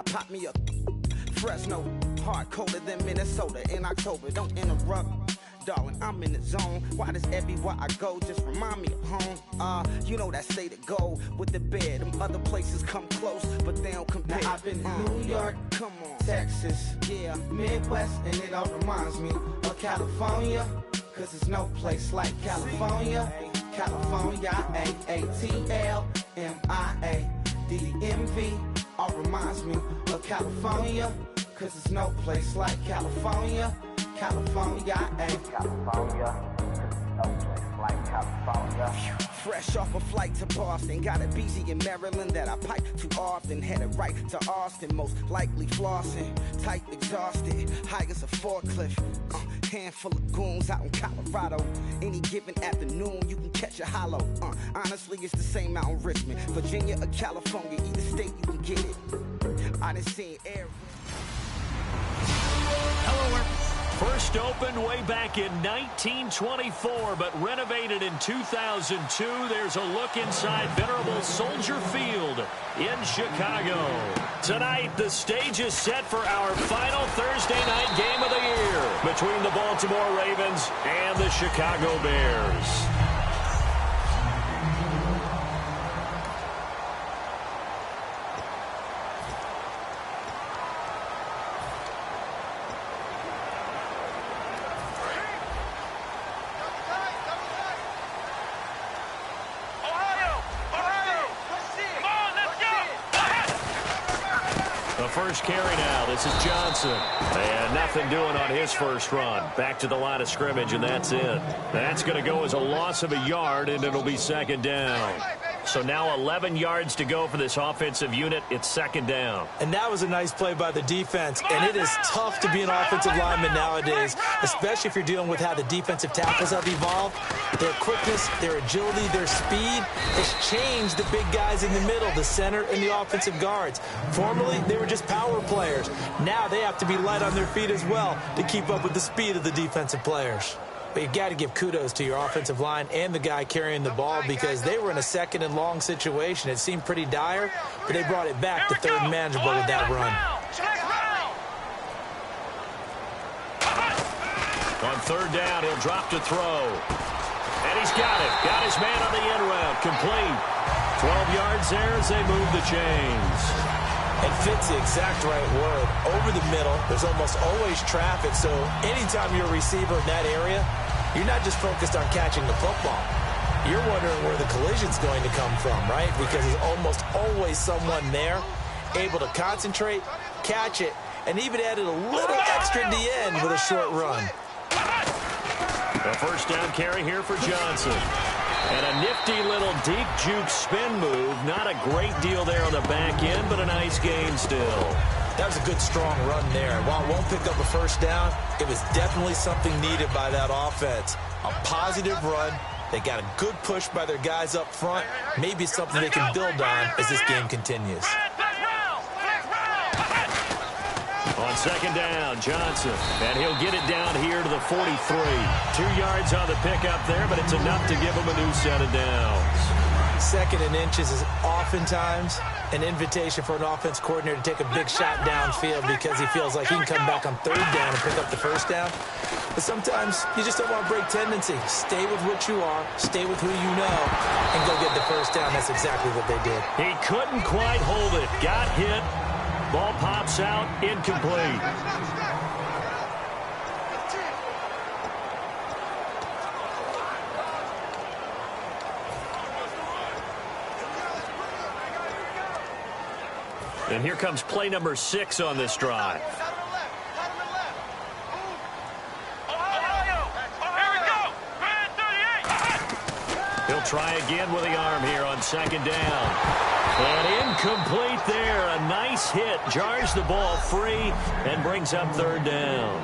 I pop me a Fresno, hard colder than Minnesota in October. Don't interrupt, darling, I'm in the zone. Why does everywhere I go just remind me of home? You know that state of gold with the bed. Them other places come close, but they don't compare. Now I've been to New York, come on, Texas, yeah, Midwest, and it all reminds me of California, cause there's no place like California. California, AATLMIA-DDMV, all reminds me of California, cause there's no place like California. California, California, no place like California. Fresh off a flight to Boston, got a BZ in Maryland that I pipe too often. Headed right to Austin, most likely flossing. Tight, exhausted, high as a forklift. Handful of goons out in Colorado. Any given afternoon, you can catch a hollow. Honestly, it's the same out in Richmond, Virginia or California. Either state, you can get it. I done seen air. Hello, first opened way back in 1924, but renovated in 2002. There's a look inside venerable Soldier Field in Chicago. Tonight, the stage is set for our final Thursday night game of the year between the Baltimore Ravens and the Chicago Bears. First carry now. This is Johnson. And nothing doing on his first run. Back to the line of scrimmage, and that's it. That's going to go as a loss of a yard, and it'll be second down. So now 11 yards to go for this offensive unit. It's second down. And that was a nice play by the defense. And it is tough to be an offensive lineman nowadays, especially if you're dealing with how the defensive tackles have evolved. Their quickness, their agility, their speed has changed the big guys in the middle, the center, and the offensive guards. Formerly, they were just power players. Now they have to be light on their feet as well to keep up with the speed of the defensive players. But you've got to give kudos to your offensive line and the guy carrying the ball because they were in a second and long situation. It seemed pretty dire, but they brought it back to third and manageable with that run. On third down, he'll drop to throw. And he's got it. Got his man on the end route. Complete. 12 yards there as they move the chains. And fits the exact right word. Over the middle, there's almost always traffic, so anytime you're a receiver in that area, you're not just focused on catching the football. You're wondering where the collision's going to come from, right? Because there's almost always someone there able to concentrate, catch it, and even added a little extra at the end with a short run. A first down carry here for Johnson. And a nifty little deep juke spin move. Not a great deal there on the back end, but a nice gain still. That was a good, strong run there. While it won't pick up a first down, it was definitely something needed by that offense. A positive run. They got a good push by their guys up front. Maybe something they can build on as this game continues. On second down, Johnson. And he'll get it down here to the 43. 2 yards on the pickup there, but it's enough to give him a new set of downs. Second and inches is oftentimes an invitation for an offense coordinator to take a big shot downfield because he feels like he can come back on third down and pick up the first down. But sometimes you just don't want to break tendency. Stay with what you are, stay with who you know, and go get the first down. That's exactly what they did. He couldn't quite hold it. Got hit. Ball pops out, incomplete. And here comes play number 6 on this drive. He'll try again with the arm here on second down. And incomplete there. A nice hit. Jars the ball free and brings up third down.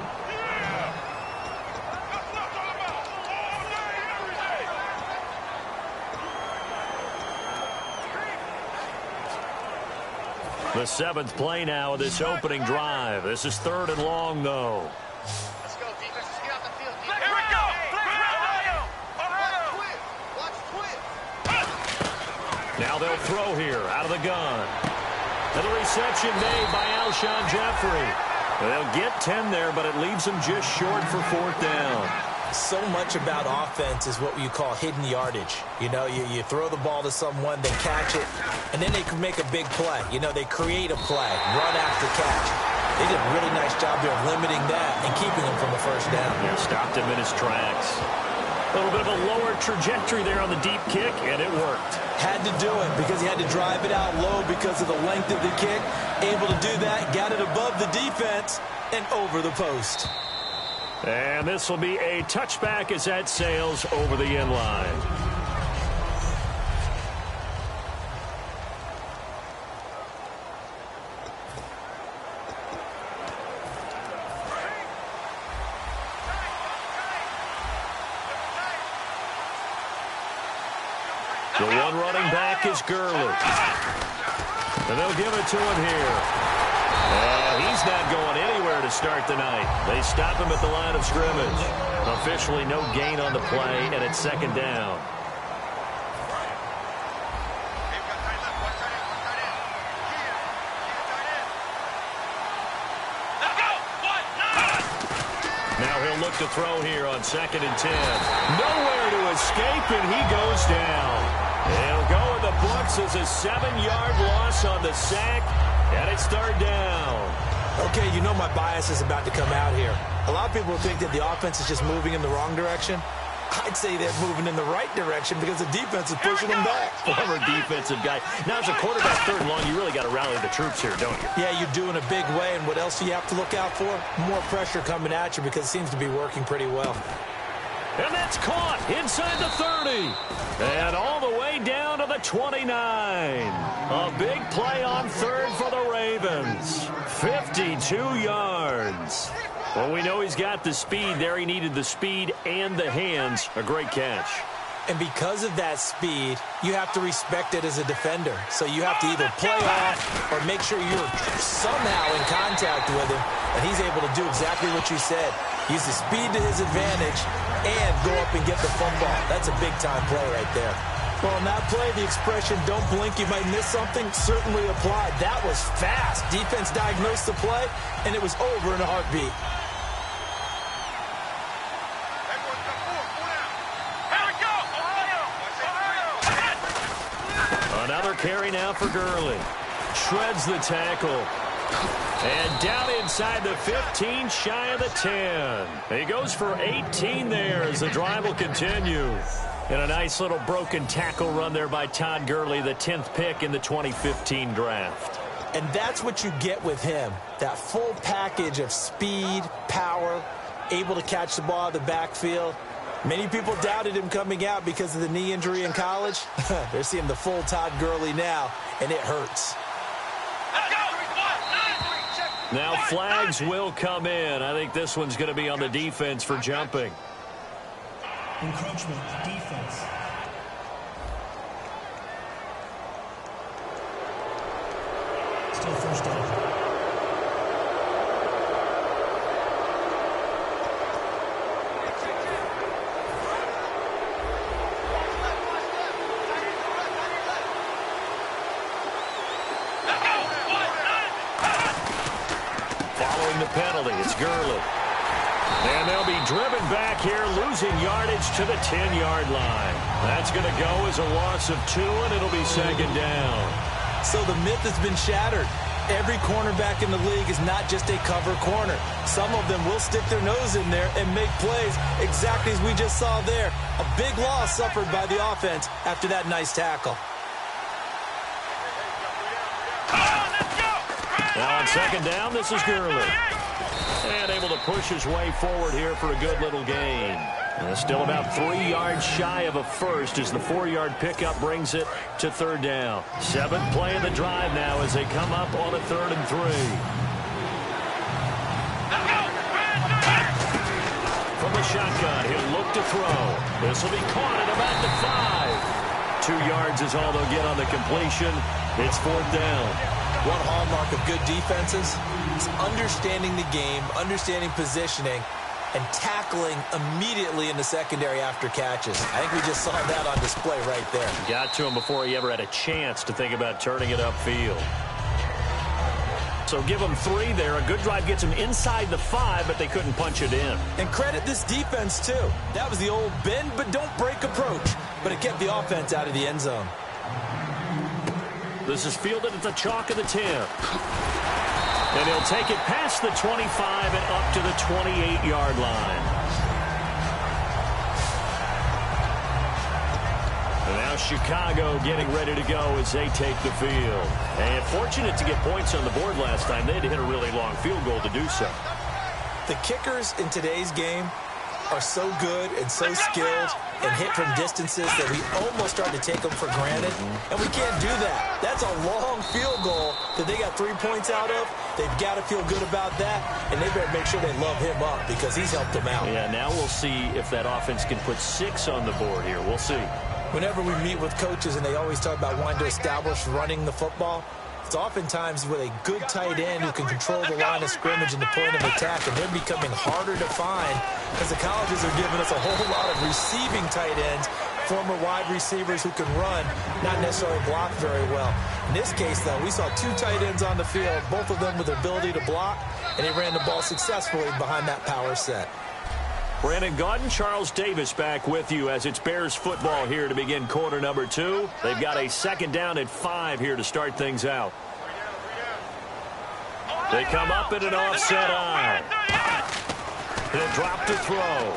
The 7th play now of this opening drive. This is third and long, though. Let's go, defense. Let's get out the field. Here we go. Now they'll throw here out of the gun. And the reception made by Alshon Jeffrey. They'll get 10 there, but it leaves them just short for 4th down. So much about offense is what you call hidden yardage. You know, you throw the ball to someone, they catch it, and then they can make a big play. You know, they create a play, run after catch. They did a really nice job there of limiting that and keeping him from a first down. Yeah, stopped him in his tracks. A little bit of a lower trajectory there on the deep kick, and it worked. Had to do it because he had to drive it out low because of the length of the kick. Able to do that, got it above the defense and over the post. And this will be a touchback as that sails over the end line. The one running back is Gurley. And they'll give it to him here. And he's not going anywhere to start the night. They stop him at the line of scrimmage. Officially no gain on the play, and it's 2nd down. Now he'll look to throw here on 2nd and 10. Nowhere to escape, and he goes down. He'll go in the books as a 7-yard loss on the sack, and it's 3rd down. Okay, you know my bias is about to come out here. A lot of people think that the offense is just moving in the wrong direction. I'd say they're moving in the right direction because the defense is pushing them back. Former defensive guy. Now, as a quarterback 3rd and long, you really got to rally the troops here, don't you? Yeah, you're doing a big way, and what else do you have to look out for? More pressure coming at you because it seems to be working pretty well. And that's caught inside the 30. And all the way down to the 29. A big play on 3rd for the Ravens. 52 yards. Well, we know he's got the speed there. He needed the speed and the hands. A great catch. And because of that speed, you have to respect it as a defender. So you have to either play off or make sure you're somehow in contact with him. And he's able to do exactly what you said. Use the speed to his advantage and go up and get the football. That's a big-time play right there. Well, on that play, the expression, don't blink, you might miss something, certainly applied. That was fast. Defense diagnosed the play, and it was over in a heartbeat. Another carry now for Gurley. Shreds the tackle. And down inside the 15, shy of the 10. He goes for 18 there as the drive will continue. And a nice little broken tackle run there by Todd Gurley, the 10th pick in the 2015 draft. And that's what you get with him, that full package of speed, power, able to catch the ball out of the backfield. Many people doubted him coming out because of the knee injury in college. They're seeing the full Todd Gurley now, and it hurts. Now flags will come in. I think this one's going to be on the defense for jumping. Encroachment, defense. Still 1st down. Following the penalty, it's Gurley. And they'll be driven back here, losing yardage to the 10-yard line. That's going to go as a loss of 2, and it'll be 2nd down. So the myth has been shattered. Every cornerback in the league is not just a cover corner. Some of them will stick their nose in there and make plays exactly as we just saw there. A big loss suffered by the offense after that nice tackle. Now on 2nd down, this is Gurley. And able to push his way forward here for a good little gain. Still about 3 yards shy of a first as the 4-yard pickup brings it to 3rd down. 7th play of the drive now as they come up on a 3rd and 3. From the shotgun, he'll look to throw. This will be caught at about the 5. 2 yards is all they'll get on the completion. It's 4th down. One hallmark of good defenses is understanding the game, understanding positioning, and tackling immediately in the secondary after catches. I think we just saw that on display right there. Got to him before he ever had a chance to think about turning it upfield. So give them 3 there. A good drive gets them inside the 5, but they couldn't punch it in. And credit this defense, too. That was the old bend but don't break approach, but it kept the offense out of the end zone. This is fielded at the chalk of the 10. And he'll take it past the 25 and up to the 28-yard line. And now Chicago getting ready to go as they take the field. And fortunate to get points on the board last time. They had to hit a really long field goal to do so. The kickers in today's game are so good and so skilled and hit from distances that we almost start to take them for granted. And we can't do that. That's a long field goal that they got 3 points out of. They've got to feel good about that, and they better make sure they love him up because he's helped them out. Yeah, now we'll see if that offense can put 6 on the board here. We'll see. Whenever we meet with coaches and they always talk about wanting to establish running the football, it's oftentimes with a good tight end who can control the line of scrimmage and the point of attack, and they're becoming harder to find because the colleges are giving us a whole lot of receiving tight ends, former wide receivers who can run, not necessarily block very well. In this case, though, we saw 2 tight ends on the field, both of them with the ability to block, and he ran the ball successfully behind that power set. Brandon Gaudin, Charles Davis back with you as it's Bears football here to begin quarter number 2. They've got a second down at 5 here to start things out. They come up in an offset eye. He'll drop to throw.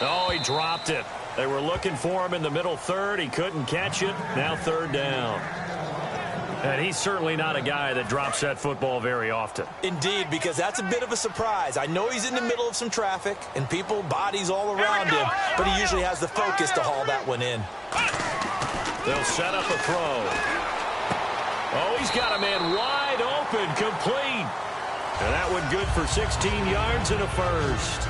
Oh, he dropped it. They were looking for him in the middle third. He couldn't catch it. Now 3rd down. And he's certainly not a guy that drops that football very often. Indeed, because that's a bit of a surprise. I know he's in the middle of some traffic and people, bodies all around him, but he usually has the focus to haul that one in. They'll set up a throw. Oh, he's got a man wide open, complete. And that one good for 16 yards and a first.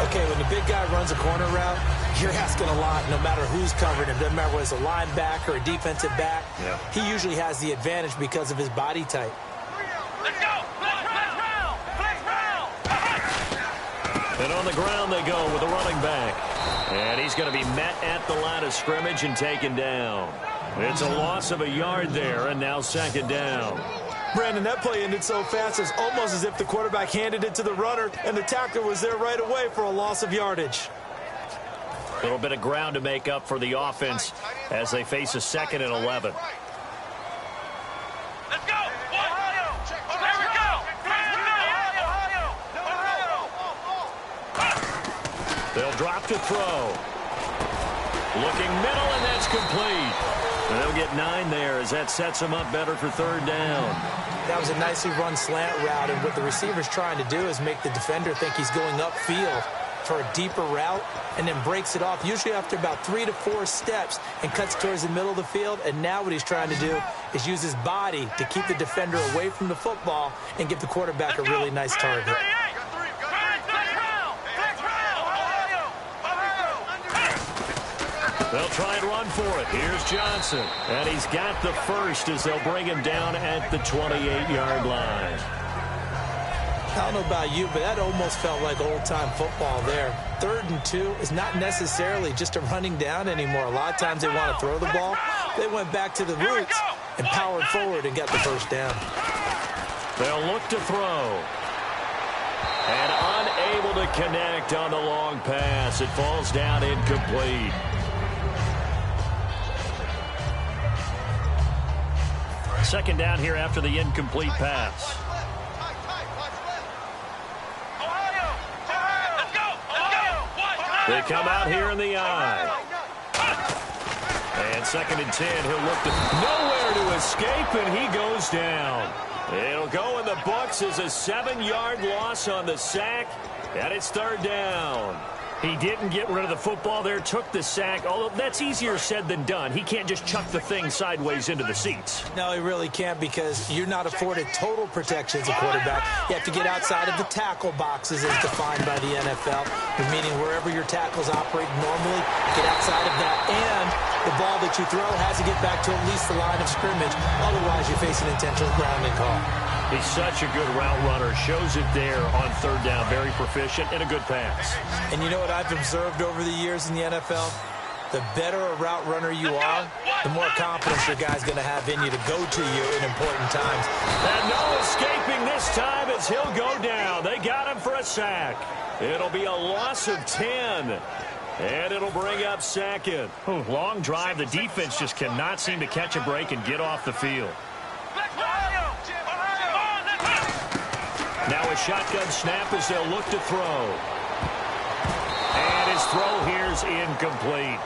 Okay, when the big guy runs a corner route, you're asking a lot no matter who's covering him. Doesn't matter whether it's a linebacker or a defensive back. Yeah. He usually has the advantage because of his body type. Let's go! Flex round! Flex round! And on the ground they go with a running back. And he's going to be met at the line of scrimmage and taken down. It's a loss of a yard there, and now 2nd down. Brandon, that play ended so fast, it's almost as if the quarterback handed it to the runner, and the tackler was there right away for a loss of yardage. A little bit of ground to make up for the offense as they face a 2nd and 11. Let's go! Ohio! There we go! Ohio! They'll drop to throw. Looking middle, and that's complete. And they'll get 9 there as that sets them up better for 3rd down. That was a nicely run slant route, and what the receiver's trying to do is make the defender think he's going upfield for a deeper route and then breaks it off, usually after about 3 to 4 steps, and cuts towards the middle of the field. And now what he's trying to do is use his body to keep the defender away from the football and give the quarterback a really nice target. They'll try and run for it. Here's Johnson. And he's got the first as they'll bring him down at the 28-yard line. I don't know about you, but that almost felt like old-time football there. 3rd and 2 is not necessarily just a running down anymore. A lot of times they want to throw the ball. They went back to the roots and powered forward and got the first down. They'll look to throw. And unable to connect on the long pass. It falls down incomplete. Second down here after the incomplete pass. They come out here in the eye. And 2nd and 10. He'll look to nowhere to escape, and he goes down. It'll go in the books as a 7-yard loss on the sack, and it's 3rd down. He didn't get rid of the football there, took the sack, although that's easier said than done. He can't just chuck the thing sideways into the seats. No, he really can't, because you're not afforded total protection as a quarterback. You have to get outside of the tackle boxes as defined by the NFL, meaning wherever your tackles operate normally, get outside of that, and the ball that you throw has to get back to at least the line of scrimmage. Otherwise, you face an intentional grounding call. He's such a good route runner. Shows it there on 3rd down. Very proficient and a good pass. And you know what I've observed over the years in the NFL? the better a route runner you are, the more confidence your guy's going to have in you to go to you in important times. And no escaping this time as he'll go down. They got him for a sack. It'll be a loss of 10. And it'll bring up second. Long drive. The defense just cannot seem to catch a break and get off the field. Now a shotgun snap as they'll look to throw. And his throw here's incomplete.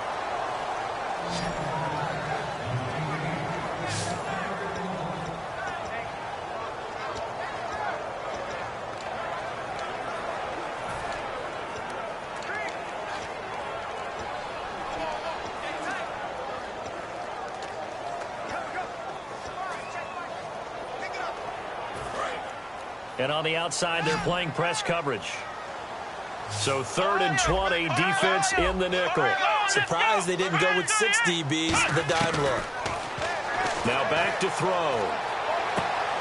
And on the outside, they're playing press coverage. So 3rd and 20, defense in the nickel. Surprised they didn't go with 6 DBs, the dime look. Now back to throw.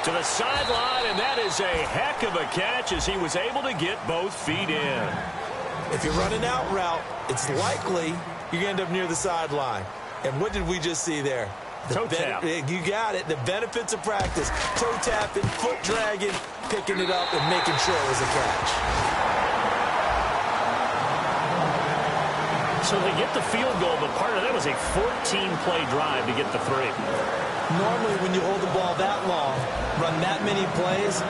To the sideline, and that is a heck of a catch as he was able to get both feet in. If you're running out route, it's likely you're going to end up near the sideline. And what did we just see there? Toe tap. You got it. The benefits of practice. Toe tapping, foot dragging, picking it up, and making sure it was a catch. So they get the field goal, but part of that was a 14-play drive to get the 3. Normally, when you hold the ball that long, run that many plays,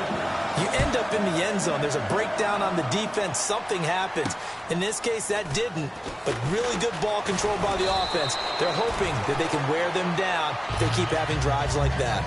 you end up in the end zone. There's a breakdown on the defense. Something happens. In this case, that didn't, but really good ball control by the offense. They're hoping that they can wear them down if they keep having drives like that.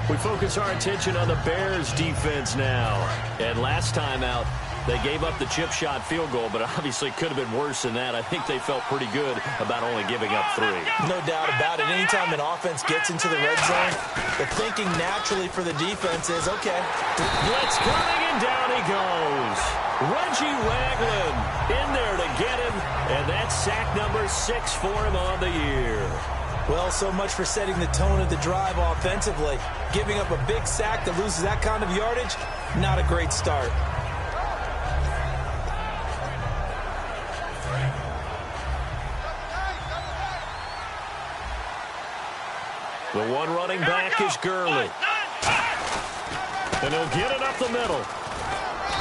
We focus our attention on the Bears defense now. And last time out, they gave up the chip shot field goal, but obviously could have been worse than that. I think they felt pretty good about only giving up 3. No doubt about it. Anytime an offense gets into the red zone, the thinking naturally for the defense is, okay. Blitz coming, and down he goes. Reggie Ragland in there to get him, and that's sack number 6 for him on the year. Well, so much for setting the tone of the drive offensively. Giving up a big sack that loses that kind of yardage, not a great start. The one running back is Gurley. And he'll get it up the middle.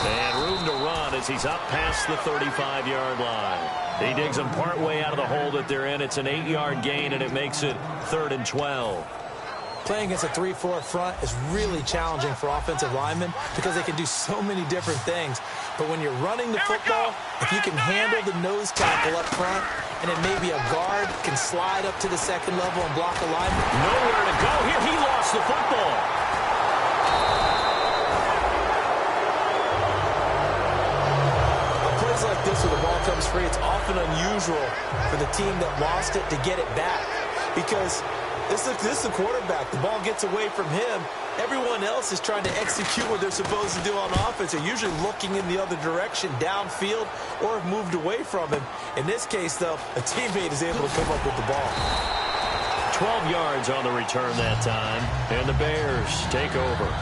And room to run as he's up past the 35-yard line. He digs them partway out of the hole that they're in. It's an 8-yard gain, and it makes it 3rd and 12. Playing against a 3-4 front is really challenging for offensive linemen because they can do so many different things. But when you're running the football, if you can handle the nose tackle up front, and then maybe a guard can slide up to the second level and block a lineman. Nowhere to go here. He lost the football. On plays like this where the ball comes free, it's often unusual for the team that lost it to get it back because this is the quarterback. The ball gets away from him. Everyone else is trying to execute what they're supposed to do on offense. They're usually looking in the other direction, downfield, or have moved away from him. In this case, though, a teammate is able to come up with the ball. 12 yards on the return that time, and the Bears take over.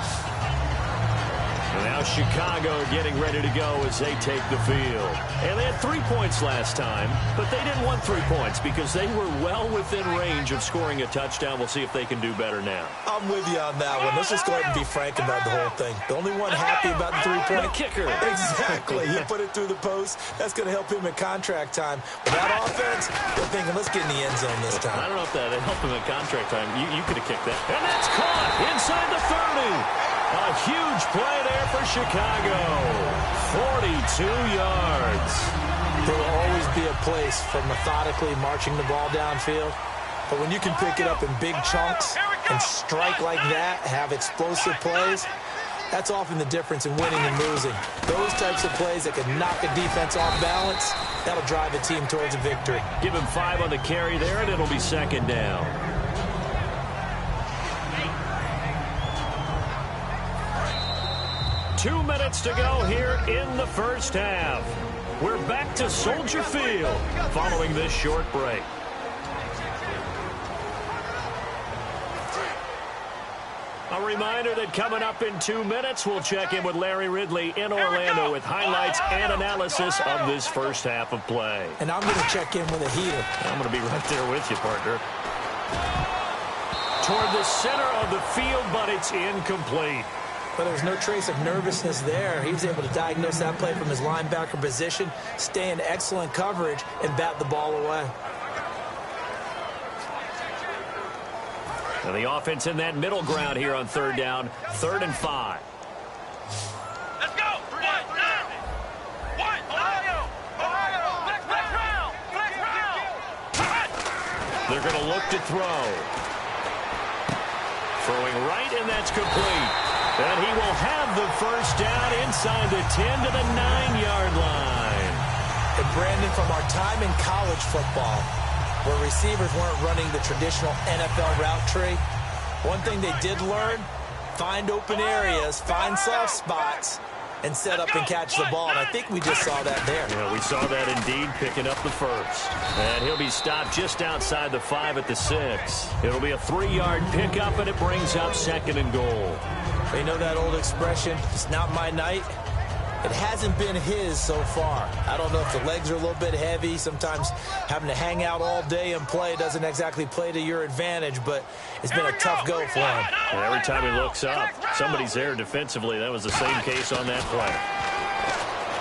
And now Chicago getting ready to go as they take the field. And they had 3 points last time, but they didn't want 3 points because they were well within range of scoring a touchdown. We'll see if they can do better now. I'm with you on that one. Let's just go ahead and be frank about the whole thing. The only one happy about the 3-point. The kicker. Exactly. You put it through the post. That's going to help him in contract time. But that offense, they're thinking, let's get in the end zone this time. I don't know if that helped him in contract time. You could have kicked that. And that's caught inside the 30. A huge play there for Chicago. 42 yards. There will always be a place for methodically marching the ball downfield. But when you can pick it up in big chunks and strike like that, have explosive plays, that's often the difference in winning and losing. Those types of plays that can knock a defense off balance, that'll drive a team towards a victory. Give him 5 on the carry there, and it'll be 2nd down. Two minutes to go here in the first half. We're back to Soldier Field following this short break. A reminder that coming up in 2 minutes, we'll check in with Larry Ridley in Orlando with highlights and analysis of this first half of play. And I'm going to check in with a heater. I'm going to be right there with you, partner. Toward the center of the field, but it's incomplete. But there's no trace of nervousness there. He was able to diagnose that play from his linebacker position, stay in excellent coverage, and bat the ball away. And the offense in that middle ground here on third down, 3rd and 5. Let's go! They're going to look to throw. Throwing right, and that's complete. And he will have the first down inside the 10 to the 9-yard line. And Brandon, from our time in college football, where receivers weren't running the traditional NFL route tree, one thing they did learn, find open areas, find soft spots, and set up and catch the ball. And I think we just saw that there. Yeah, we saw that indeed, picking up the first. And he'll be stopped just outside the 5 at the 6. It'll be a 3-yard pickup, and it brings up 2nd and goal. You know that old expression, it's not my night? It hasn't been his so far. I don't know if the legs are a little bit heavy. Sometimes having to hang out all day and play doesn't exactly play to your advantage, but it's been a tough go for him. And every time he looks up, somebody's there defensively. That was the same case on that play.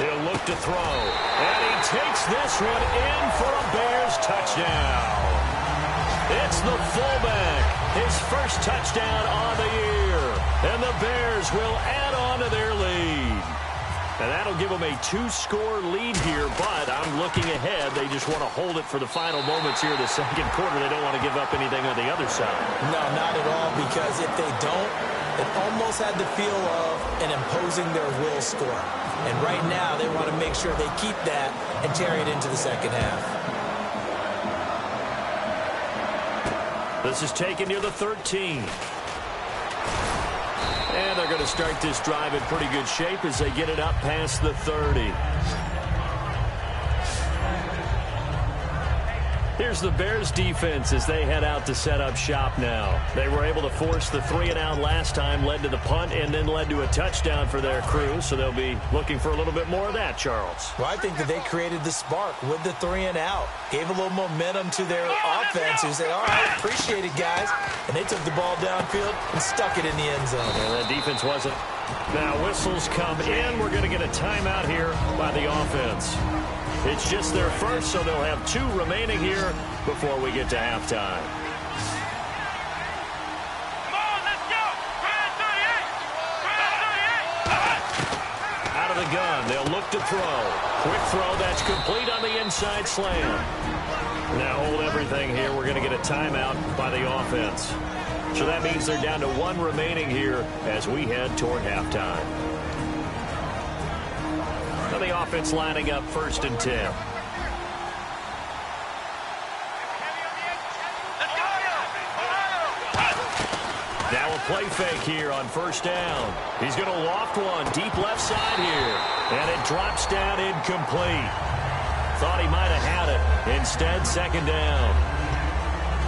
He'll look to throw, and he takes this one in for a Bears touchdown. It's the fullback, his first touchdown on the year, and the Bears will add on to their lead. And that'll give them a 2-score lead here, but I'm looking ahead. They just want to hold it for the final moments here of the second quarter. They don't want to give up anything on the other side. No, not at all, because if they don't, it almost had the feel of an imposing their will score. And right now, they want to make sure they keep that and carry it into the second half. This is taken near the 13. And they're going to start this drive in pretty good shape as they get it up past the 30. Here's the Bears defense as they head out to set up shop now. They were able to force the 3-and-out last time, led to the punt, and then led to a touchdown for their crew. So they'll be looking for a little bit more of that, Charles. Well, I think that they created the spark with the 3-and-out. Gave a little momentum to their offense, who said, all right, appreciate it, guys. And they took the ball downfield and stuck it in the end zone. And that defense wasn't. Now whistles come in. We're going to get a timeout here by the offense. It's just their first, so they'll have 2 remaining here before we get to halftime. Come on, let's go! Out of the gun, they'll look to throw. Quick throw, that's complete on the inside slam. Now hold everything here. We're going to get a timeout by the offense. So that means they're down to 1 remaining here as we head toward halftime. Now the offense lining up 1st and 10. Now a play fake here on 1st down. He's going to loft one deep left side here. And it drops down incomplete. Thought he might have had it. Instead, 2nd down.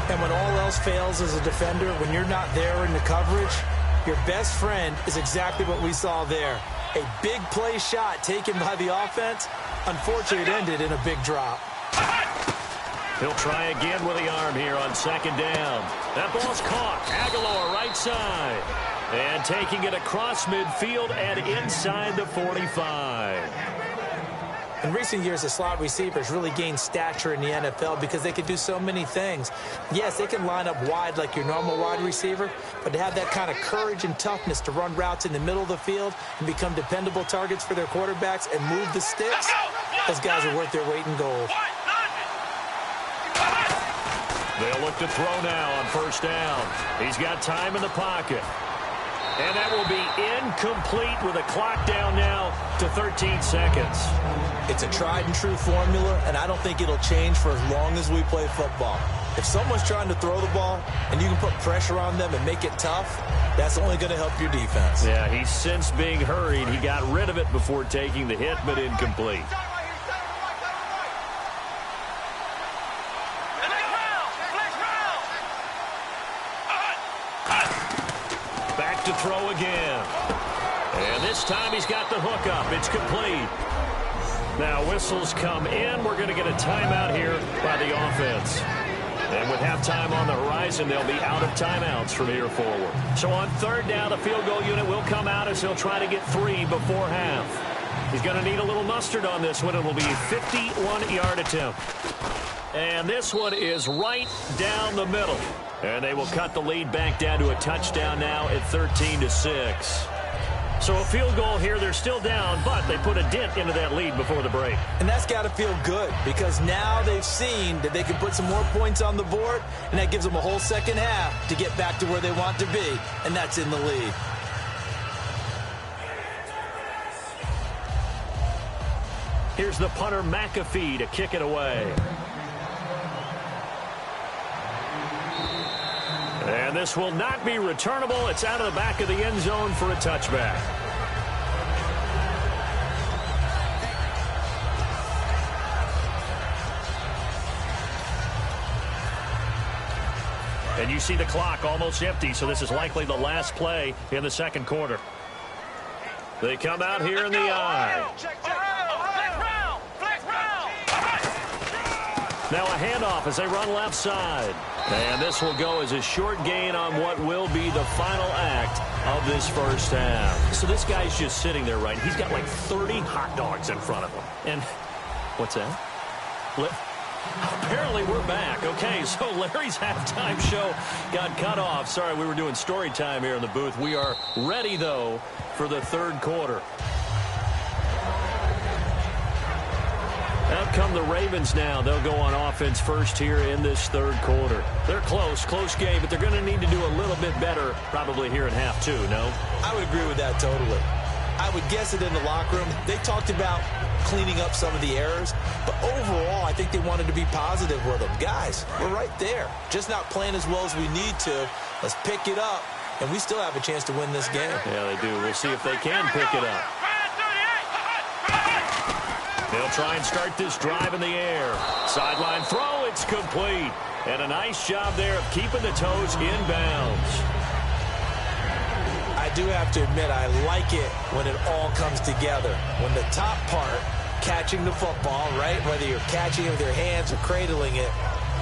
And when all else fails as a defender, when you're not there in the coverage, your best friend is exactly what we saw there. A big play shot taken by the offense. Unfortunately, it ended in a big drop. He'll try again with the arm here on 2nd down. That ball's caught. Aguilar right side. And taking it across midfield and inside the 45. In recent years, the slot receivers really gained stature in the NFL because they can do so many things. Yes, they can line up wide like your normal wide receiver, but to have that kind of courage and toughness to run routes in the middle of the field and become dependable targets for their quarterbacks and move the sticks, those guys are worth their weight in gold. They'll look to throw now on 1st down. He's got time in the pocket. And that will be incomplete with a clock down now to 13 seconds. It's a tried and true formula, and I don't think it'll change for as long as we play football. If someone's trying to throw the ball and you can put pressure on them and make it tough, that's only going to help your defense. Yeah, he's since being hurried. He got rid of it before taking the hit, but incomplete. to throw again. And this time he's got the hook up. It's complete. Now whistles come in. We're going to get a timeout here by the offense. And with halftime on the horizon, they'll be out of timeouts from here forward. So on third down, the field goal unit will come out as he'll try to get 3 before half. He's going to need a little mustard on this one. It will be a 51-yard attempt. And this one is right down the middle. And they will cut the lead back down to a touchdown now at 13-6. So a field goal here, they're still down, but they put a dent into that lead before the break. And that's got to feel good because now they've seen that they can put some more points on the board, and that gives them a whole second half to get back to where they want to be, and that's in the lead. Here's the punter, McAfee, to kick it away. And this will not be returnable. It's out of the back of the end zone for a touchback. And you see the clock almost empty, so this is likely the last play in the second quarter. They come out here in the eye. Now a handoff as they run left side. And this will go as a short gain on what will be the final act of this first half. So this guy's just sitting there, right? He's got like 30 hot dogs in front of him. And what's that? Apparently we're back. Okay, so Larry's halftime show got cut off. Sorry, we were doing story time here in the booth. We are ready, though, for the third quarter. Out come the Ravens now. They'll go on offense first here in this third quarter. They're close game, but they're going to need to do a little bit better probably here in half two, no? I would agree with that totally. I would guess it in the locker room. They talked about cleaning up some of the errors, but overall, I think they wanted to be positive with them. Guys, we're right there. Just not playing as well as we need to. Let's pick it up, and we still have a chance to win this game. Yeah, they do. We'll see if they can pick it up. They'll try and start this drive in the air. Sideline throw, it's complete. And a nice job there of keeping the toes in bounds. I do have to admit, I like it when it all comes together. When the top part, catching the football, right, whether you're catching it with your hands or cradling it,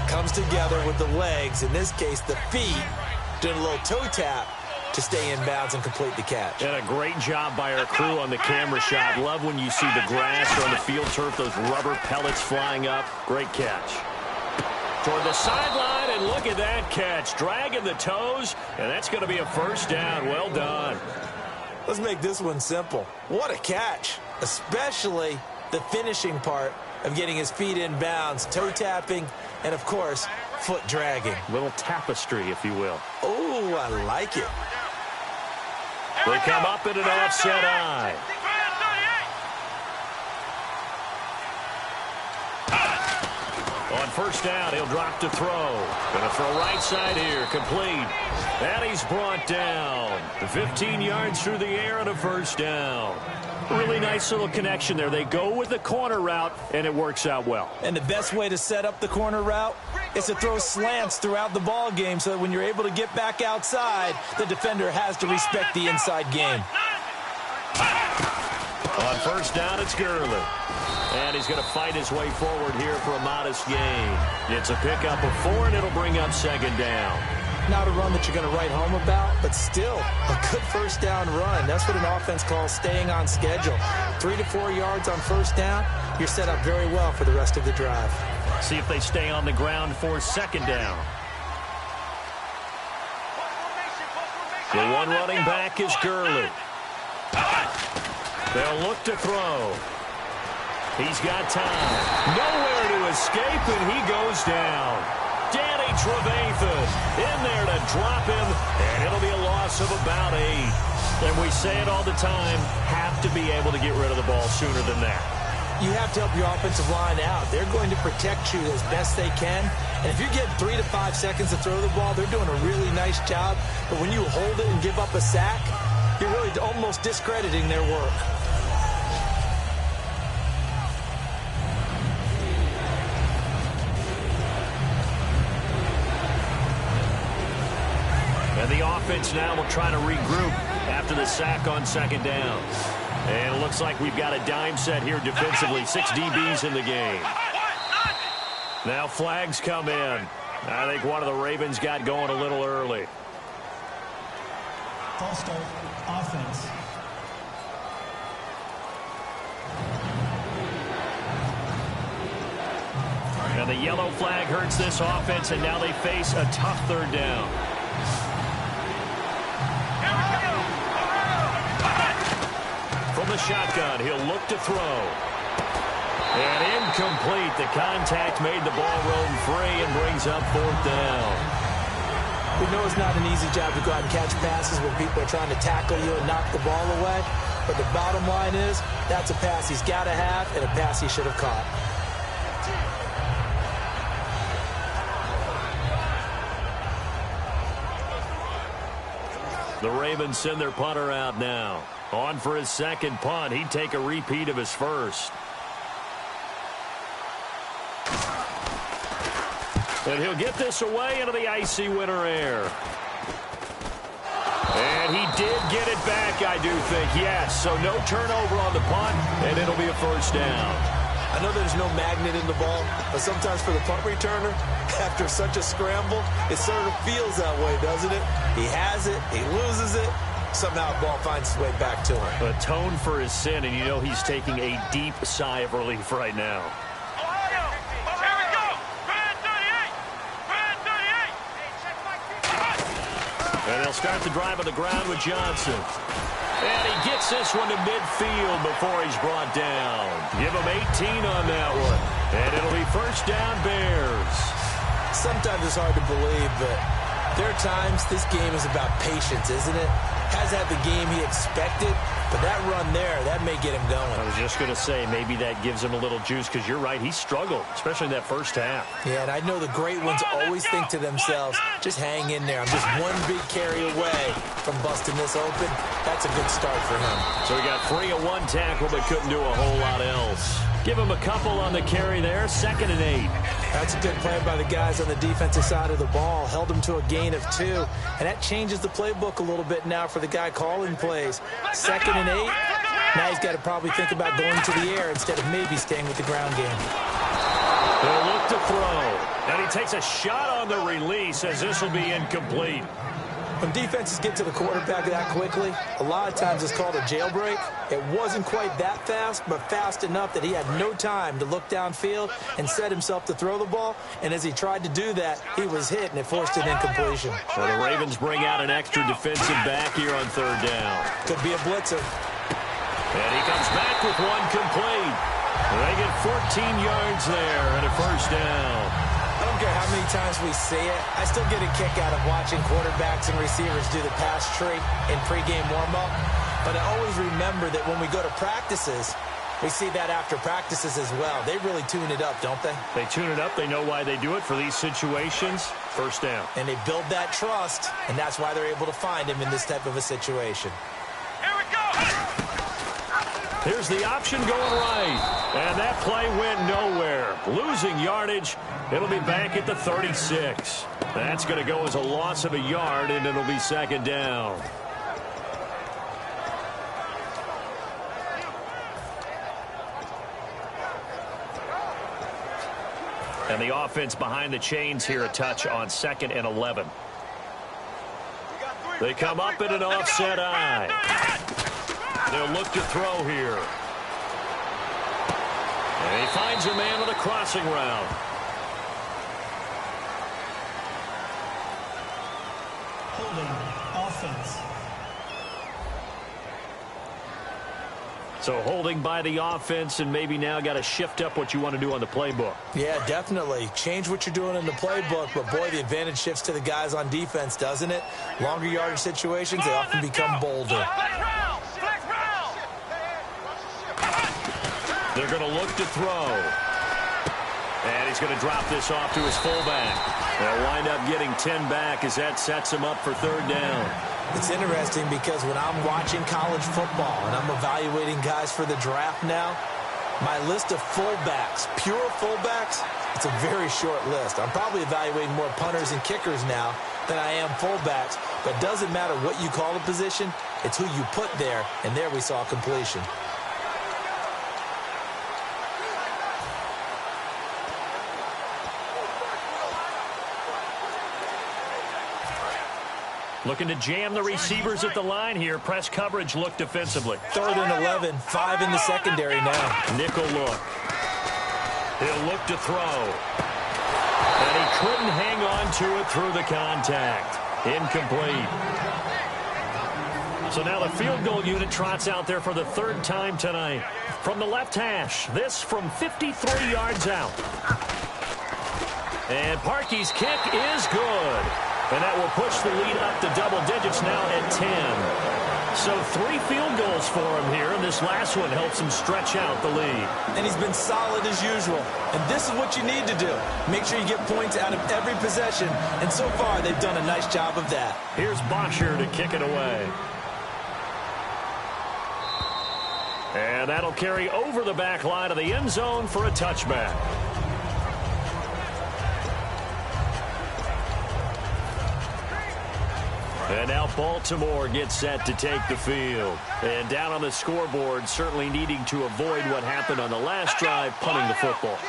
comes together with the legs, in this case the feet, doing a little toe tap to stay in bounds and complete the catch. And a great job by our crew on the camera shot. Love when you see the grass or on the field turf, those rubber pellets flying up. Great catch. Toward the sideline, and look at that catch. Dragging the toes, and that's going to be a first down. Well done. Let's make this one simple. What a catch, especially the finishing part of getting his feet in bounds, toe tapping, and, of course, foot dragging. Little tapestry, if you will. Oh, I like it. They come up in an offset eye. On first down, he'll drop to throw. Going to throw right side here, complete. And he's brought down. 15 yards through the air and a first down. Really nice little connection there. They go with the corner route, and it works out well. And the best way to set up the corner route is to throw slants throughout the ball game so that when you're able to get back outside, the defender has to respect the inside game. On first down, it's Gurley. And he's going to fight his way forward here for a modest gain. It's a pickup of 4, and it'll bring up second down. Not a run that you're going to write home about, but still a good first down run. That's what an offense calls staying on schedule. 3 to 4 yards on first down, you're set up very well for the rest of the drive. See if they stay on the ground for second down. The one running back is Gurley. They'll look to throw. He's got time. Nowhere to escape, and he goes down. Danny Trevathan in there to drop him, and it'll be a loss of about 8. And we say it all the time, have to be able to get rid of the ball sooner than that. You have to help your offensive line out. They're going to protect you as best they can. And if you get 3 to 5 seconds to throw the ball, they're doing a really nice job. But when you hold it and give up a sack, you're really almost discrediting their work. And the offense now will try to regroup after the sack on second down. And it looks like we've got a dime set here defensively. 6 DBs in the game. Now flags come in. I think one of the Ravens got going a little early. False start, offense. And the yellow flag hurts this offense, and now they face a tough third down. From the shotgun, he'll look to throw. And incomplete. The contact made the ball roam free and brings up fourth down. We know it's not an easy job to go out and catch passes when people are trying to tackle you and knock the ball away. But the bottom line is, that's a pass he's got to have and a pass he should have caught. The Ravens send their punter out now. On for his second punt. He'd take a repeat of his first. And he'll get this away into the icy winter air. And he did get it back, I do think. Yes, so no turnover on the punt, and it'll be a first down. I know there's no magnet in the ball, but sometimes for the punt returner, after such a scramble, it sort of feels that way, doesn't it? He has it, he loses it, somehow the ball finds its way back to him. Atone for his sin, and you know he's taking a deep sigh of relief right now. And they'll start the drive on the ground with Johnson. And he gets this one to midfield before he's brought down. Give him 18 on that one. And it'll be first down, Bears. Sometimes it's hard to believe, but there are times this game is about patience, isn't it? Has had the game he expected, but that run there, that may get him going. I was just going to say, maybe that gives him a little juice, because you're right, he struggled, especially in that first half. Yeah, and I know the great ones always think to themselves, just hang in there. I'm just one big carry away from busting this open. That's a good start for him. So we got 3 of 1 tackle, but couldn't do a whole lot else. Give him a couple on the carry there, 2nd and 8. That's a good play by the guys on the defensive side of the ball. Held him to a gain of 2, and that changes the playbook a little bit now for the guy calling plays. 2nd and 8. Now he's got to probably think about going to the air instead of maybe staying with the ground game. They'll look to throw. And he takes a shot on the release as this will be incomplete. When defenses get to the quarterback that quickly, a lot of times it's called a jailbreak. It wasn't quite that fast, but fast enough that he had no time to look downfield and set himself to throw the ball. And as he tried to do that, he was hit, and it forced an incompletion. So the Ravens bring out an extra defensive back here on 3rd down. Could be a blitzer. And he comes back with one complete. They get 14 yards there and a first down. I don't care how many times we see it. I still get a kick out of watching quarterbacks and receivers do the pass tree in pregame warm-up. But I always remember that when we go to practices, we see that after practices as well. They really tune it up, don't they? They tune it up. They know why they do it for these situations. First down. And they build that trust, and that's why they're able to find him in this type of a situation. Here we go! Here's the option going right. And that play went nowhere. Losing yardage. It'll be back at the 36. That's going to go as a loss of a yard, and it'll be 2nd down. And the offense behind the chains here a touch on 2nd and 11. They come up in an offset eye. They'll look to throw here. And he finds a man on the crossing route. Holding, offense. So holding by the offense, and maybe now got to shift up what you want to do on the playbook. Yeah, definitely. Change what you're doing in the playbook, but boy, the advantage shifts to the guys on defense, doesn't it? Longer yardage situations, they often become bolder. They're going to look to throw. And he's going to drop this off to his fullback. They'll wind up getting 10 back as that sets him up for 3rd down. It's interesting because when I'm watching college football and I'm evaluating guys for the draft now, my list of fullbacks, pure fullbacks, it's a very short list. I'm probably evaluating more punters and kickers now than I am fullbacks. But it doesn't matter what you call a position, it's who you put there, and there we saw completion. Looking to jam the receivers at the line here. Press coverage look defensively. 3rd and 11, 5 in the secondary now. Nickel look. He'll look to throw. And he couldn't hang on to it through the contact. Incomplete. So now the field goal unit trots out there for the 3rd time tonight. From the left hash, this from 53 yards out. And Parkey's kick is good. And that will push the lead up to double digits now at 10. So 3 field goals for him here, and this last one helps him stretch out the lead. And he's been solid as usual. And this is what you need to do. Make sure you get points out of every possession. And so far, they've done a nice job of that. Here's Bosher to kick it away. And that'll carry over the back line of the end zone for a touchback. And now Baltimore gets set to take the field. And down on the scoreboard, certainly needing to avoid what happened on the last drive, punting the football.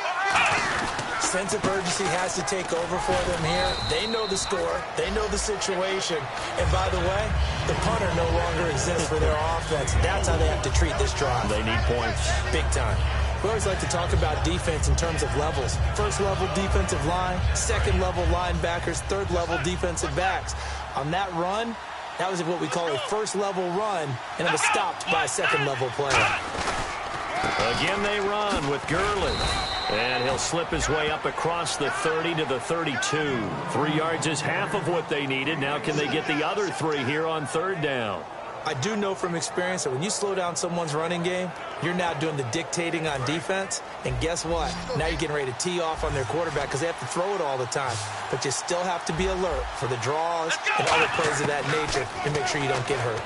Sense of urgency has to take over for them here. They know the score. They know the situation. And by the way, the punter no longer exists for their offense. That's how they have to treat this drive. They need points. Big time. We always like to talk about defense in terms of levels. 1st level defensive line, 2nd level linebackers, 3rd level defensive backs. On that run, that was what we call a 1st level run, and it was stopped by a 2nd level player. Again they run with Gurley. And he'll slip his way up across the 30 to the 32. 3 yards is half of what they needed. Now can they get the other 3 here on 3rd down? I do know from experience that when you slow down someone's running game, you're now doing the dictating on defense. And guess what? Now you're getting ready to tee off on their quarterback because they have to throw it all the time. But you still have to be alert for the draws and other plays of that nature to make sure you don't get hurt.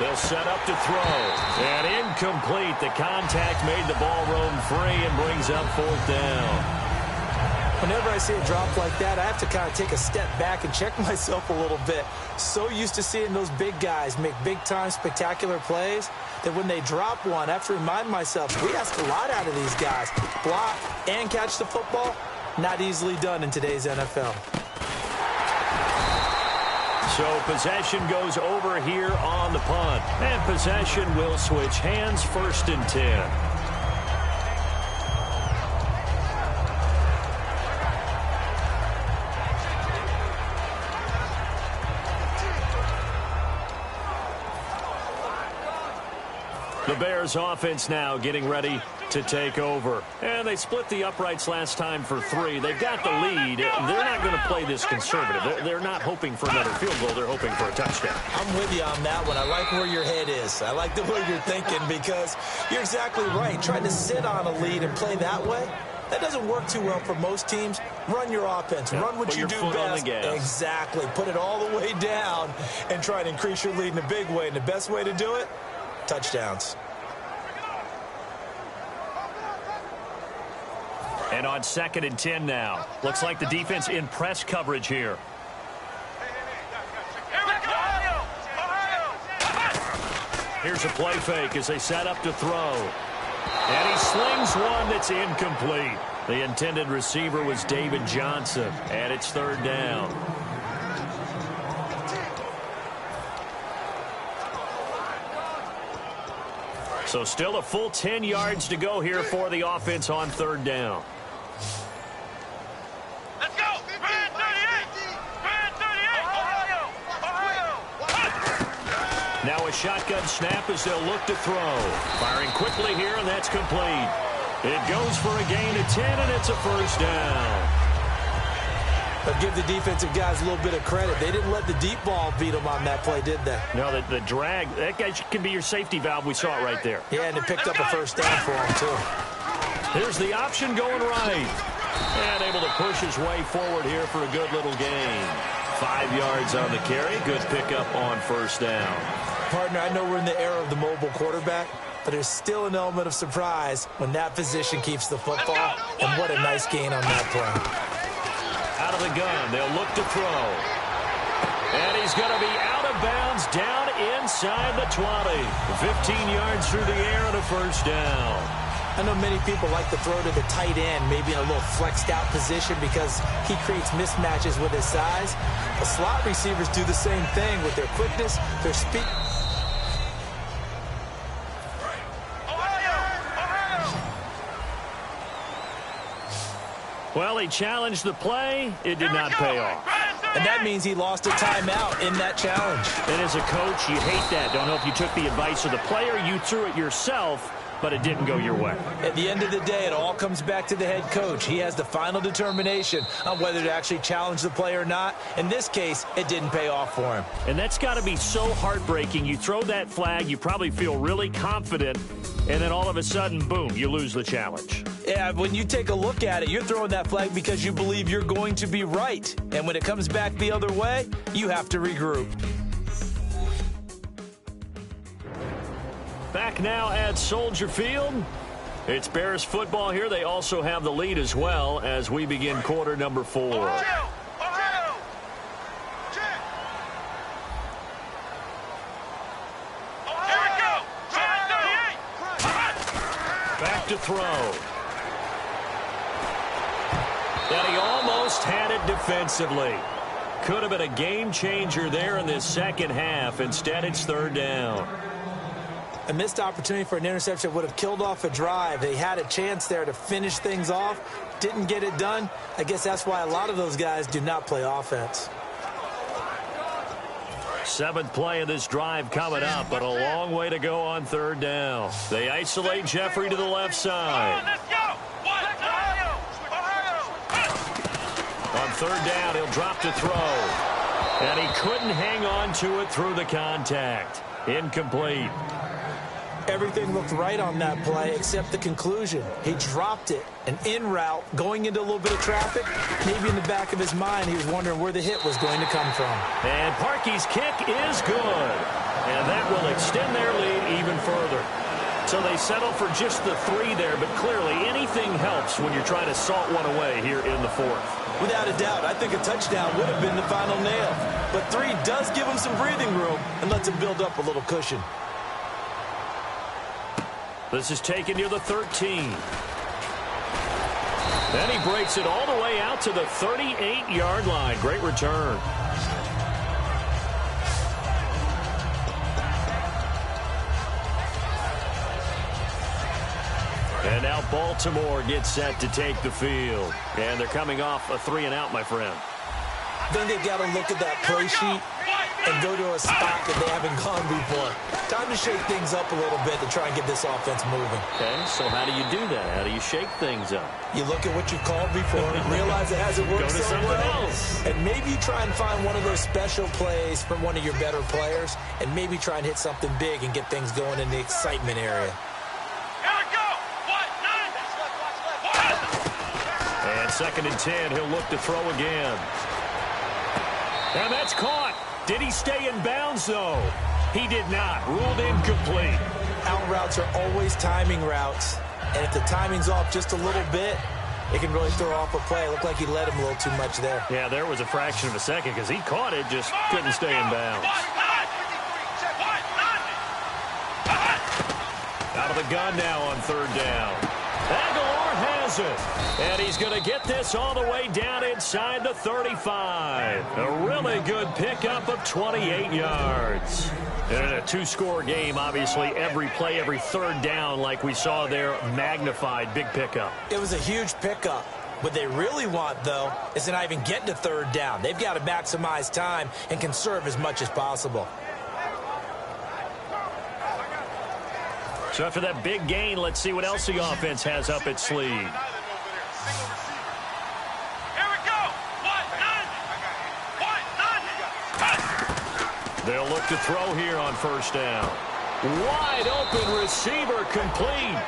They'll set up to throw. And incomplete. The contact made the ball roam free and brings up 4th down. Whenever I see a drop like that, I have to kind of take a step back and check myself a little bit. So used to seeing those big guys make big-time spectacular plays that when they drop one, I have to remind myself, we ask a lot out of these guys. Block and catch the football, not easily done in today's NFL. So possession goes over here on the punt. And possession will switch hands. 1st and 10. The Bears offense now getting ready to take over. And they split the uprights last time for 3. They've got the lead. They're not going to play this conservative. They're not hoping for another field goal. They're hoping for a touchdown. I'm with you on that one. I like where your head is. I like the way you're thinking because you're exactly right. Trying to sit on a lead and play that way, that doesn't work too well for most teams. Run your offense. Yeah, run what you do best. Exactly. Put it all the way down and try to increase your lead in a big way. And the best way to do it, touchdowns. And on 2nd and 10 now. Looks like the defense in press coverage here. Here's a play fake as they set up to throw. And he slings one that's incomplete. The intended receiver was David Johnson. And it's 3rd down. So still a full 10 yards to go here for the offense on 3rd down. Let's go! Brand 38! Brand 38! Ohio! Now a shotgun snap as they'll look to throw. Firing quickly here, and that's complete. It goes for a gain of 10, and it's a 1st down. But give the defensive guys a little bit of credit. They didn't let the deep ball beat them on that play, did they? No, the drag, that guy can be your safety valve. We saw it right there. Yeah, and it picked up a 1st down for him, too. Here's the option going right. And able to push his way forward here for a good little gain. 5 yards on the carry. Good pickup on 1st down. Partner, I know we're in the era of the mobile quarterback, but there's still an element of surprise when that position keeps the football. And what a nice gain on that play. Out of the gun, they'll look to throw. And he's going to be out of bounds down inside the 20. 15 yards through the air and a first down. I know many people like to throw to the tight end, maybe in a little flexed out position because he creates mismatches with his size. But slot receivers do the same thing with their quickness, their speed. Well, he challenged the play. It did not pay off. And that means he lost a timeout in that challenge. And as a coach, you hate that. Don't know if you took the advice of the player, you threw it yourself, but it didn't go your way. At the end of the day, it all comes back to the head coach. He has the final determination on whether to actually challenge the play or not. In this case, it didn't pay off for him. And that's got to be so heartbreaking. You throw that flag, you probably feel really confident, and then all of a sudden, boom, you lose the challenge. Yeah, when you take a look at it, you're throwing that flag because you believe you're going to be right. And when it comes back the other way, you have to regroup. Back now at Soldier Field. It's Bears football here. They also have the lead as well as we begin quarter number 4. Back to throw. And he almost had it defensively. Could have been a game changer there in this second half. Instead, it's third down. A missed opportunity for an interception would have killed off a drive. They had a chance there to finish things off. Didn't get it done. I guess that's why a lot of those guys do not play offense. 7th play of this drive coming up, but a long way to go on third down. They isolate Jeffrey to the left side. On third down, he'll drop to throw. And he couldn't hang on to it through the contact. Incomplete. Everything looked right on that play except the conclusion. He dropped it, an in route, going into a little bit of traffic. Maybe in the back of his mind, he was wondering where the hit was going to come from. And Parkey's kick is good. And that will extend their lead even further. So they settle for just the 3 there, but clearly anything helps when you're trying to salt one away here in the 4th. Without a doubt, I think a touchdown would have been the final nail. But 3 does give him some breathing room and lets him build up a little cushion. This is taken near the 13. Then he breaks it all the way out to the 38-yard line. Great return. And now Baltimore gets set to take the field. And they're coming off a 3-and-out, my friend. Then they've got to look at that play sheet and go to a spot that they haven't gone before. Time to shake things up a little bit to try and get this offense moving. Okay, so how do you do that? How do you shake things up? You look at what you've called before and realize it hasn't worked Go to so something well. else. And maybe you try and find one of those special plays from one of your better players and maybe try and hit something big and get things going in the excitement area. And 2nd and 10, he'll look to throw again. And that's caught. Did he stay in bounds, though? He did not. Ruled incomplete. Out routes are always timing routes. And if the timing's off just a little bit, it can really throw off a play. It looked like he let him a little too much there. Yeah, there was a fraction of a second because he caught it, just couldn't stay in bounds. Out of the gun now on third down. Aguilar has it. And he's going to get this all the way down inside the 35. A really good pickup of 28 yards. And in a 2-score game, obviously, every play, every third down, like we saw there, magnified. Big pickup. It was a huge pickup. What they really want, though, is to not even get to third down. They've got to maximize time and conserve as much as possible. So after that big gain, let's see what else the offense has up its sleeve. Here we go. They'll look to throw here on first down. Wide open receiver complete.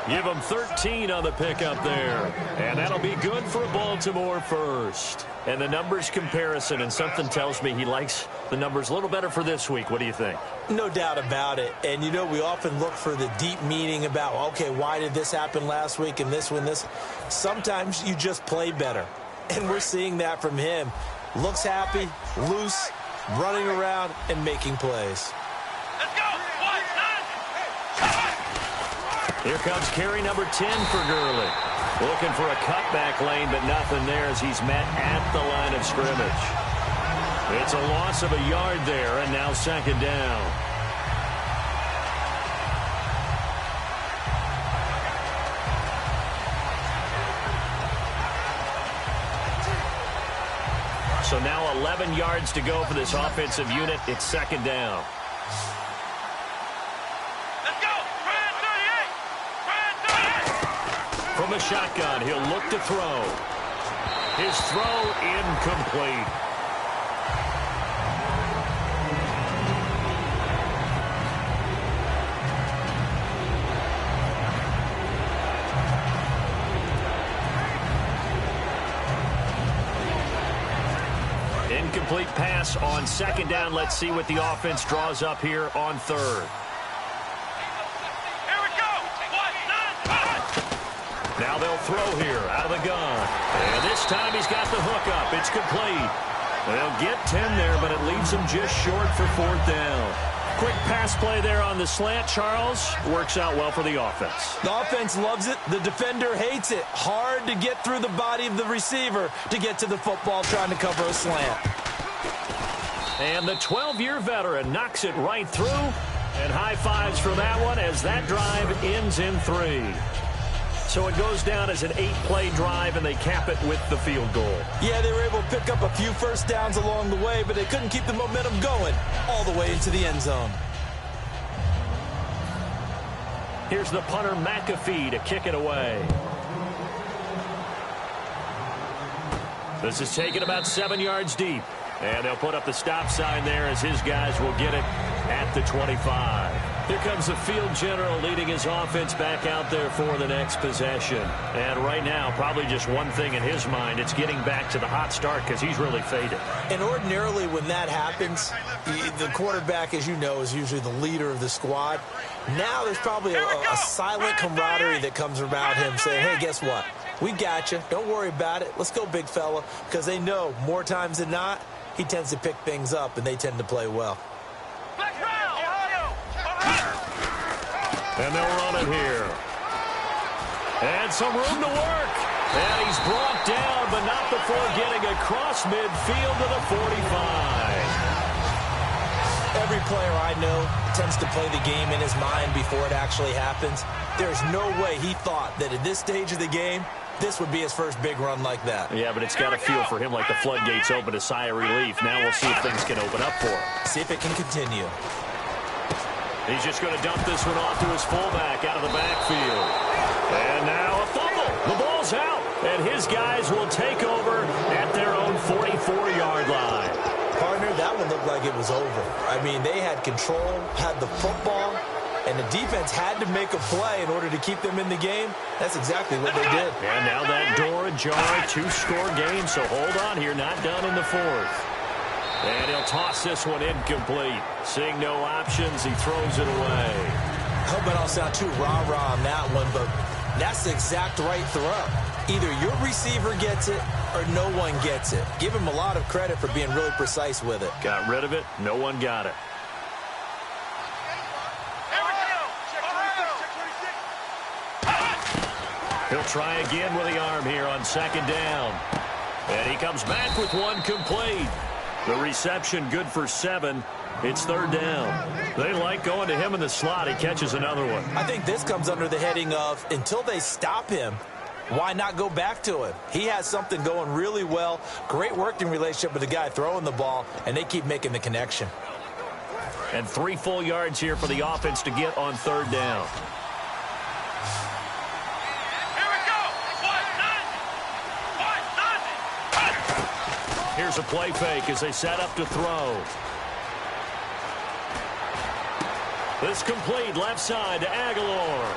Give him 13 on the pickup there. And that'll be good for Baltimore first. And the numbers comparison, and something tells me he likes the numbers a little better for this week. What do you think? No doubt about it. And, you know, we often look for the deep meaning about, okay, why did this happen last week and this one, this? Sometimes you just play better. And we're seeing that from him. Looks happy, loose, running around and making plays. Let's go. Here comes carry number 10 for Gurley. Looking for a cutback lane, but nothing there as he's met at the line of scrimmage. It's a loss of a yard there, and now second down. So now 11 yards to go for this offensive unit. It's second down. From a shotgun, he'll look to throw. His throw incomplete. Incomplete pass on second down. Let's see what the offense draws up here on third. Now they'll throw here out of the gun. And this time he's got the hook up. It's complete. They'll get 10 there, but it leaves them just short for fourth down. Quick pass play there on the slant, Charles. Works out well for the offense. The offense loves it. The defender hates it. Hard to get through the body of the receiver to get to the football trying to cover a slant. And the 12-year veteran knocks it right through. And high fives for that one as that drive ends in 3. So it goes down as an 8-play drive, and they cap it with the field goal. Yeah, they were able to pick up a few first downs along the way, but they couldn't keep the momentum going all the way into the end zone. Here's the punter, McAfee, to kick it away. This is taken about 7 yards deep. And they'll put up the stop sign there as his guys will get it at the 25. Here comes the field general leading his offense back out there for the next possession. And right now, probably just one thing in his mind. It's getting back to the hot start because he's really faded. And ordinarily when that happens, the quarterback, as you know, is usually the leader of the squad. Now there's probably a silent camaraderie that comes around him saying, hey, guess what? We got you. Don't worry about it. Let's go, big fella. Because they know more times than not, he tends to pick things up, and they tend to play well. And they'll run it here. And some room to work. And he's brought down, but not before getting across midfield to the 45. Every player I know tends to play the game in his mind before it actually happens. There's no way he thought that at this stage of the game, this would be his first big run like that. Yeah, but it's got to feel for him like the floodgates open, a sigh of relief. Now we'll see if things can open up for him. See if it can continue. He's just going to dump this one off to his fullback out of the backfield. And now a fumble. The ball's out. And his guys will take over at their own 44-yard line. Partner, that one looked like it was over. I mean, they had control, had the football, and the defense had to make a play in order to keep them in the game. That's exactly what they did. And now that door ajar, 2-score game, so hold on here, not done in the fourth. And he'll toss this one incomplete. Seeing no options, he throws it away. I hope I don't sound too rah-rah on that one, but that's the exact right throw. Either your receiver gets it or no one gets it. Give him a lot of credit for being really precise with it. Got rid of it. No one got it. He'll try again with the arm here on second down. And he comes back with one complete. The reception good for 7. It's third down. They like going to him in the slot. He catches another one. I think this comes under the heading of until they stop him, why not go back to him? He has something going really well. Great working relationship with the guy throwing the ball, and they keep making the connection. And 3 full yards here for the offense to get on third down. Here's a play fake as they set up to throw. This complete left side to Aguilar.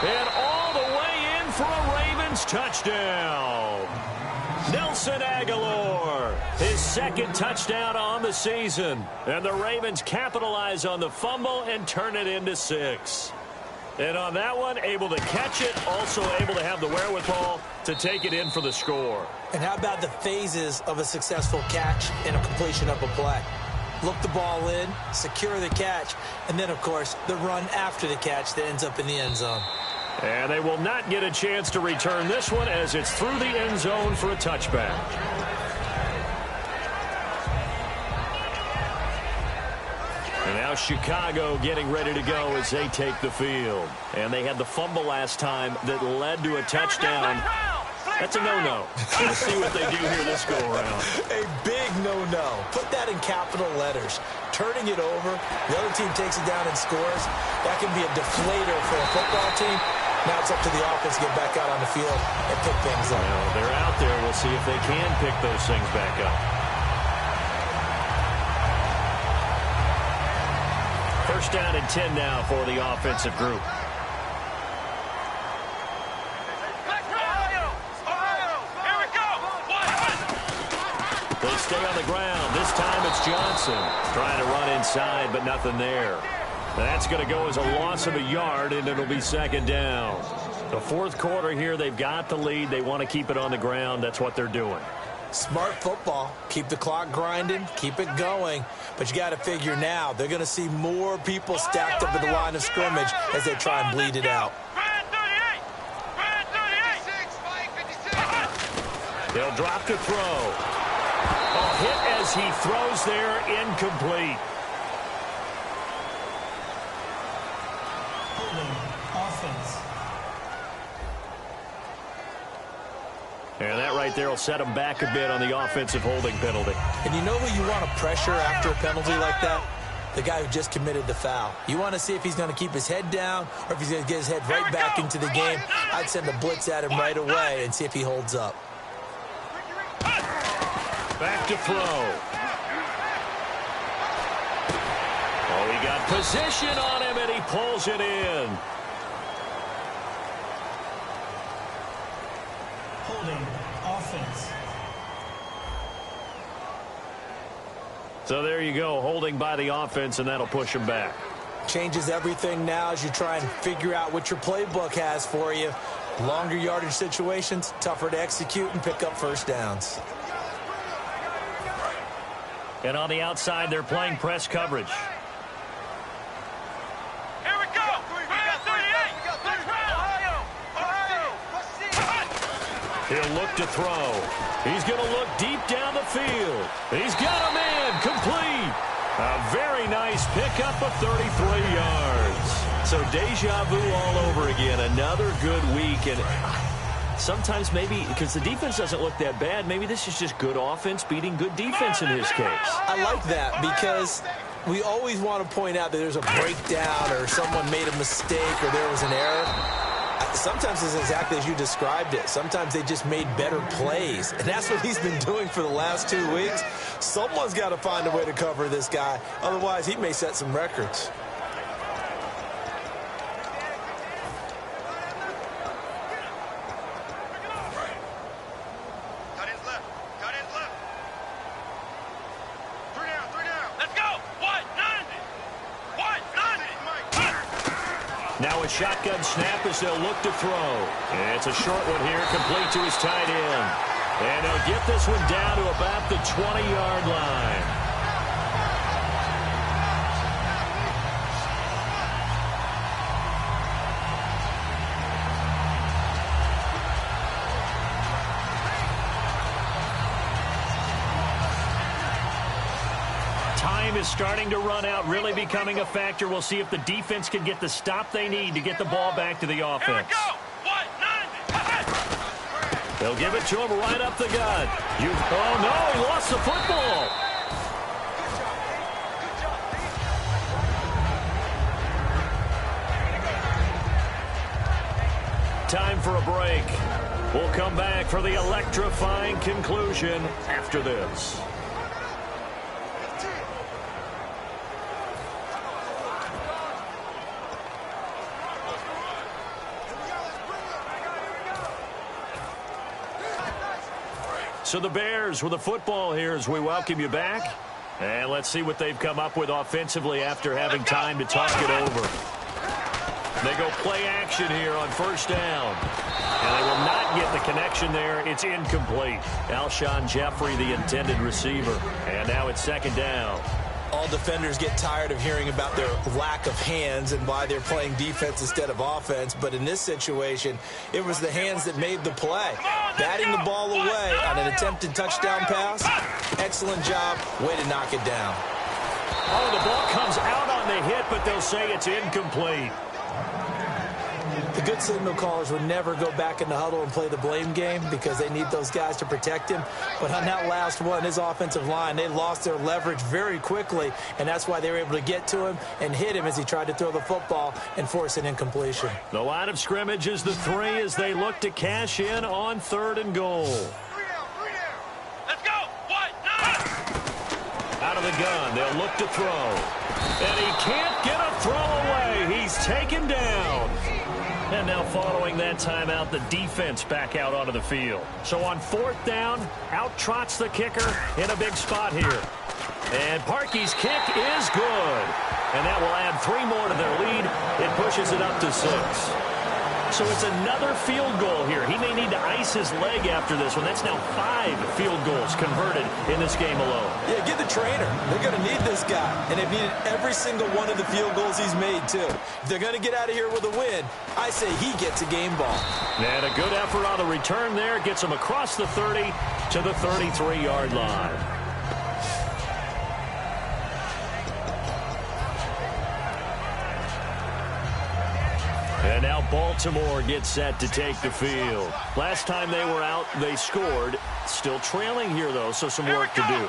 And all the way in for a Ravens touchdown. Nelson Aguilar, his second touchdown on the season. And the Ravens capitalize on the fumble and turn it into 6. And on that one, able to catch it, also able to have the wherewithal to take it in for the score. And how about the phases of a successful catch and a completion of a play? look the ball in, secure the catch, and then, of course, the run after the catch that ends up in the end zone. And they will not get a chance to return this one as it's through the end zone for a touchback. And now Chicago getting ready to go as they take the field. And they had the fumble last time that led to a touchdown. That's a no-no. We'll see what they do here this go-around. A big no-no. Put that in capital letters. Turning it over, the other team takes it down and scores. That can be a deflator for a football team. Now it's up to the offense to get back out on the field and pick things up. Well, they're out there. We'll see if they can pick those things back up. First down and 10 now for the offensive group. They stay on the ground. This time it's Johnson trying to run inside, but nothing there. That's going to go as a loss of a yard, and it'll be second down. The fourth quarter here, they've got the lead. They want to keep it on the ground. That's what they're doing. Smart football. Keep the clock grinding. Keep it going. But you got to figure now, they're going to see more people stacked up at the line of scrimmage as they try and bleed it out. They'll drop to throw. A hit as he throws there, incomplete. Offense. And that right there will set him back a bit on the offensive holding penalty. And you know who you want to pressure after a penalty like that? The guy who just committed the foul. You want to see if he's going to keep his head down or if he's going to get his head right back into the game. I'd send a blitz at him right away and see if he holds up. Back to throw. Oh, he got position on him, and he pulls it in. Holding. Offense. So there you go, holding by the offense, and that'll push him back. Changes everything now as you try and figure out what your playbook has for you. Longer yardage situations, tougher to execute and pick up first downs. And on the outside, they're playing press coverage. Here we go. Round 38. Let's round. Ohio. He'll look to throw. He's going to look deep down the field. He's got a man complete. A very nice pickup of 33 yards. So deja vu all over again. Another good week. And sometimes maybe, because the defense doesn't look that bad, maybe this is just good offense beating good defense in his case. I like that because we always want to point out that there's a breakdown or someone made a mistake or there was an error. Sometimes it's exactly as you described it. Sometimes they just made better plays. And that's what he's been doing for the last 2 weeks. Someone's got to find a way to cover this guy. Otherwise, he may set some records. Now a shotgun snap as they'll look to throw. And it's a short one here, complete to his tight end. And they'll get this one down to about the 20-yard line. Time is starting to run out, really becoming a factor. We'll see if the defense can get the stop they need to get the ball back to the offense. They'll give it to him right up the gut. Oh, no, he lost the football. Time for a break. We'll come back for the electrifying conclusion after this. So the Bears with the football here as we welcome you back. And let's see what they've come up with offensively after having time to talk it over. They go play action here on first down. And they will not get the connection there. It's incomplete. Alshon Jeffrey, the intended receiver. And now it's second down. All defenders get tired of hearing about their lack of hands and why they're playing defense instead of offense. But in this situation, it was the hands that made the play. Batting the ball away on an attempted touchdown pass. Excellent job. Way to knock it down. Oh, the ball comes out on the hit, but they'll say it's incomplete. The good signal callers would never go back in the huddle and play the blame game because they need those guys to protect him. But on that last one, his offensive line, they lost their leverage very quickly, and that's why they were able to get to him and hit him as he tried to throw the football and force an incompletion. The line of scrimmage is the 3 as they look to cash in on 3rd and goal. Let's go. Out of the gun, they'll look to throw. And he can't get a throw away. He's taken down. And now following that timeout, the defense back out onto the field. So on 4th down, out trots the kicker in a big spot here. And Parkey's kick is good. And that will add 3 more to their lead. It pushes it up to 6. So it's another field goal here. He may need to ice his leg after this one. That's now 5 field goals converted in this game alone. Yeah, get the trainer. They're going to need this guy. And they've needed every single one of the field goals he's made, too. If they're going to get out of here with a win, I say he gets a game ball. And a good effort on the return there. Gets him across the 30 to the 33-yard line. And now Baltimore gets set to take the field. Last time they were out, they scored. Still trailing here, though, so some work to do.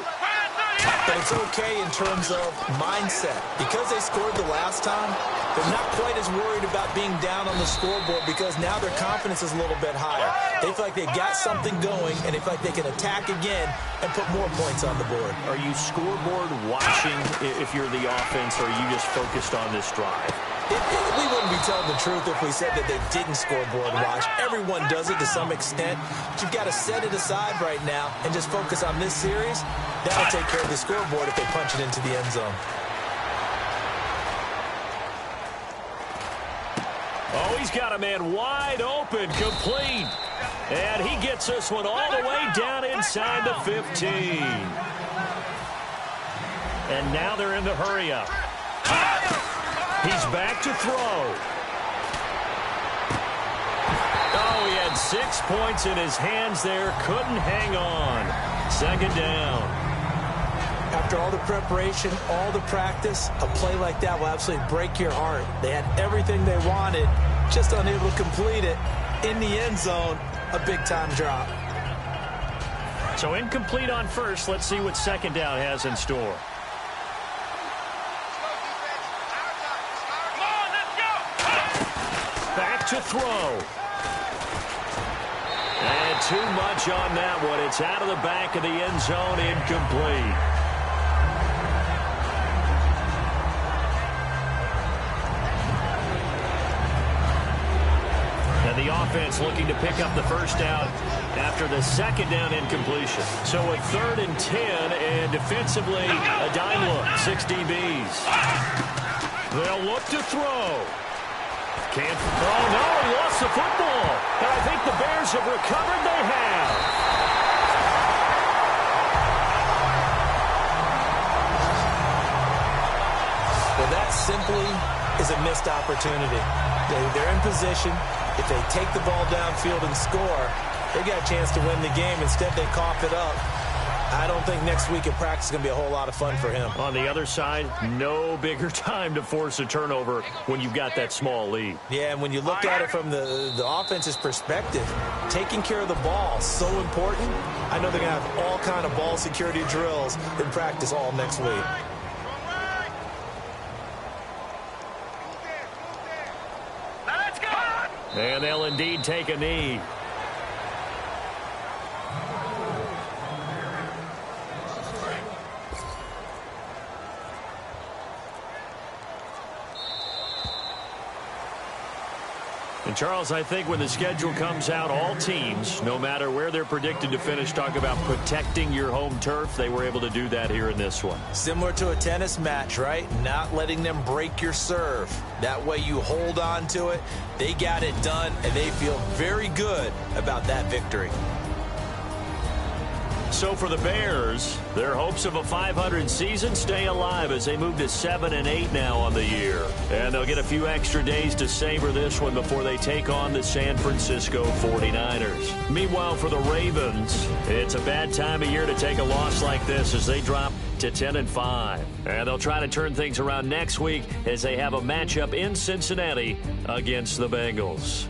But it's okay in terms of mindset. Because they scored the last time, they're not quite as worried about being down on the scoreboard because now their confidence is a little bit higher. They feel like they've got something going, and they feel like they can attack again and put more points on the board. Are you scoreboard watching if you're the offense, or are you just focused on this drive? We wouldn't be telling the truth if we said that they didn't scoreboard watch. Everyone does it to some extent. But you've got to set it aside right now and just focus on this series. That'll take care of the scoreboard if they punch it into the end zone. Oh, he's got a man wide open, complete. And he gets this one all the way down inside the 15. And now they're in the hurry up. He's back to throw. Oh, he had 6 points in his hands there. Couldn't hang on. 2nd down. After all the preparation, all the practice, a play like that will absolutely break your heart. They had everything they wanted, just unable to complete it. In the end zone, a big-time drop. So incomplete on first. Let's see what 2nd down has in store. Back to throw. And too much on that one. It's out of the back of the end zone, incomplete. And the offense looking to pick up the 1st down after the 2nd down incompletion. So a 3rd and 10, and defensively, a dime look, 6 DBs. They'll look to throw. Can't. Oh, no, he lost the football. And I think the Bears have recovered. They have. Well, that simply is a missed opportunity. They're in position. If they take the ball downfield and score, they got a chance to win the game. Instead, they cough it up. I don't think next week at practice is going to be a whole lot of fun for him. On the other side, no bigger time to force a turnover when you've got that small lead. Yeah, and when you look at it from the offense's perspective, taking care of the ball is so important. I know they're going to have all kind of ball security drills in practice all next week. And they'll indeed take a knee. And Charles, I think when the schedule comes out, all teams, no matter where they're predicted to finish, talk about protecting your home turf. They were able to do that here in this one. Similar to a tennis match, right? Not letting them break your serve. That way you hold on to it. They got it done, and they feel very good about that victory. So for the Bears, their hopes of a 500 season stay alive as they move to 7-8 now on the year. And they'll get a few extra days to savor this one before they take on the San Francisco 49ers. Meanwhile, for the Ravens, it's a bad time of year to take a loss like this as they drop to 10-5. And they'll try to turn things around next week as they have a matchup in Cincinnati against the Bengals.